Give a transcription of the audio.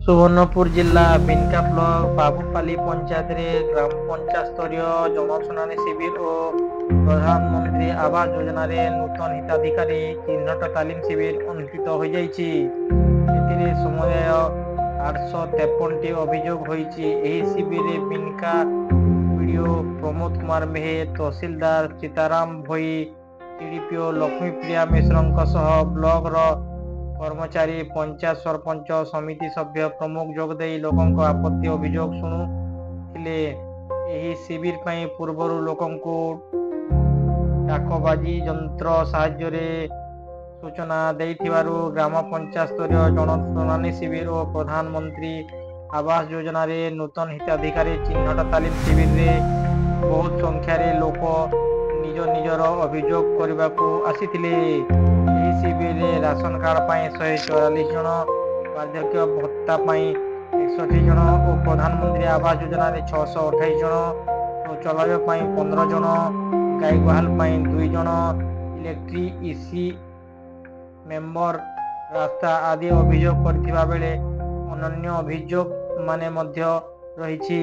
ସୁବର୍ଣ୍ଣପୁର ଜିଲ୍ଲା ବିନକା ବ୍ଲକ ବାବୁପାଲି ପଞ୍ଚାୟତରେ ଗ୍ରାମ ପଞ୍ଚାୟତ ସ୍ତରୀୟ ଜନଶୁଣାଣି ଶିବିର ଓ ପ୍ରଧାନମନ୍ତ୍ରୀ ଆବାସ ଯୋଜନାରେ ନୂତନ ହିତାଧିକାରୀ ଚିହ୍ନଟ ତାଲିମ ଶିବିର ଅନୁଷ୍ଠିତ ହୋଇଯାଇଛି। ଏଥିରେ ସମୁଦାୟ 853ଟି ଅଭିଯୋଗ ହୋଇଛି। ଏହି ଶିବିରରେ ବିନକା ବିଡିଓ ପ୍ରମୋଦ କୁମାର ମେହେର, ତହସିଲଦାର ସୀତାରାମ ଭୋଇ, ସିଡିପିଓ ଲକ୍ଷ୍ମୀପ୍ରିୟା ମିଶ୍ରଙ୍କ ସହ ବ୍ଲକର କର୍ମଚାରୀ, ପଞ୍ଚାୟତ ସରପଞ୍ଚ, ସମିତି ସଭ୍ୟ ପ୍ରମୁଖ ଯୋଗଦେଇ ଲୋକଙ୍କ ଆପତ୍ତି ଅଭିଯୋଗ ଶୁଣୁଥିଲେ। ଏହି ଶିବିର ପାଇଁ ପୂର୍ବରୁ ଲୋକଙ୍କୁ ଡାକବାଜି ଯନ୍ତ୍ର ସାହାଯ୍ୟରେ ସୂଚନା ଦେଇଥିବାରୁ ଗ୍ରାମ ପଞ୍ଚାୟତ ସ୍ତରୀୟ ଜନଶୁଣାଣି ଶିବିର ଓ ପ୍ରଧାନମନ୍ତ୍ରୀ ଆବାସ ଯୋଜନାରେ ନୂତନ ହିତାଧିକାରୀ ଚିହ୍ନଟ ତାଲିମ ଶିବିରରେ ବହୁତ ସଂଖ୍ୟାରେ ଲୋକ ନିଜ ନିଜର ଅଭିଯୋଗ କରିବାକୁ ଆସିଥିଲେ। ଏହି ଶିବିରରେ ରାସନ କାର୍ଡ ପାଇଁ 144 ଜଣ, ବାର୍ଦ୍ଧକ୍ୟ ଭତ୍ତା ପାଇଁ 61 ଜଣ ଓ ପ୍ରଧାନମନ୍ତ୍ରୀ ଆବାସ ଯୋଜନାରେ 628 ଜଣ, ଶୌଚାଳୟ ପାଇଁ 15 ଜଣ, ଗାଈ ଗୁହାଳ ପାଇଁ 2 ଜଣ, ଇଲେକ୍ଟ୍ରି, ଇସି ମେମ୍ବର, ରାସ୍ତା ଆଦି ଅଭିଯୋଗ କରିଥିବା ବେଳେ ଅନ୍ୟାନ୍ୟ ଅଭିଯୋଗ ମାନେ ମଧ୍ୟ ରହିଛି।